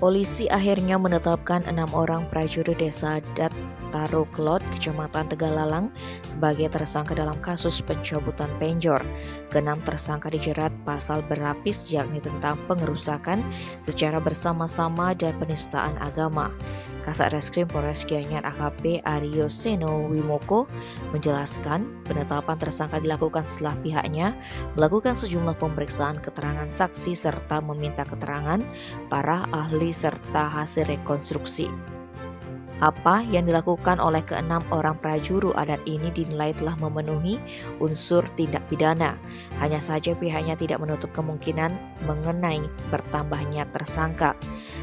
Polisi akhirnya menetapkan 6 orang prajurit desa Dataruklot, Kecamatan Tegalalang sebagai tersangka dalam kasus pencabutan penjor. Keenam tersangka dijerat pasal berlapis yakni tentang pengerusakan secara bersama-sama dan penistaan agama. Kasat Reskrim Polres Gianyar AKP Aryo Seno Wimoko menjelaskan penetapan tersangka dilakukan setelah pihaknya melakukan sejumlah pemeriksaan keterangan saksi serta meminta keterangan para ahli serta hasil rekonstruksi. Apa yang dilakukan oleh keenam orang prajuru adat ini dinilai telah memenuhi unsur tindak pidana. Hanya saja pihaknya tidak menutup kemungkinan mengenai bertambahnya tersangka.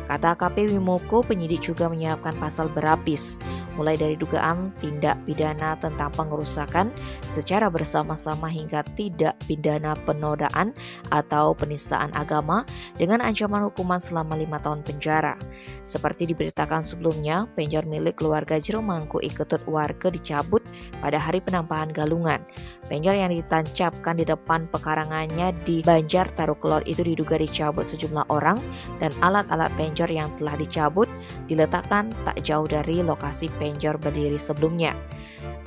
Kata AKP Wimoko, penyidik juga menyiapkan pasal berlapis, mulai dari dugaan tindak pidana tentang pengerusakan secara bersama-sama hingga tindak pidana penodaan atau penistaan agama dengan ancaman hukuman selama 5 tahun penjara. Seperti diberitakan sebelumnya, penjor milik keluarga Jeromangku Iketut warga dicabut pada hari penampahan galungan. Penjor yang ditancapkan di depan pekarangannya di Banjar Taruklot itu diduga dicabut sejumlah orang dan alat-alat penjor yang telah dicabut diletakkan tak jauh dari lokasi penjor berdiri sebelumnya.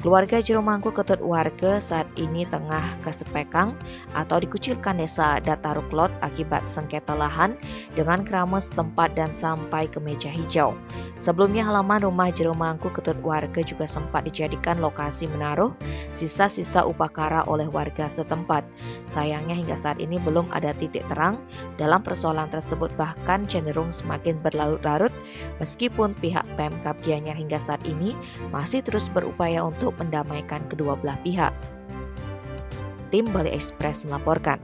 Keluarga Jeromangku Ketut warga saat ini tengah kesepekang atau dikucilkan desa Dataruklot akibat sengketa lahan dengan keramas setempat dan sampai ke meja hijau. Sebelumnya halaman rumah Jeromangku Ketut warga juga sempat dijadikan lokasi menaruh sisa-sisa upacara oleh warga setempat. Sayangnya hingga saat ini belum ada titik terang dalam persoalan tersebut, bahkan cenderung semakin berlarut-larut meskipun pihak Pemkab Gianyar hingga saat ini masih terus berupaya untuk mendamaikan kedua belah pihak. Tim Bali Express melaporkan.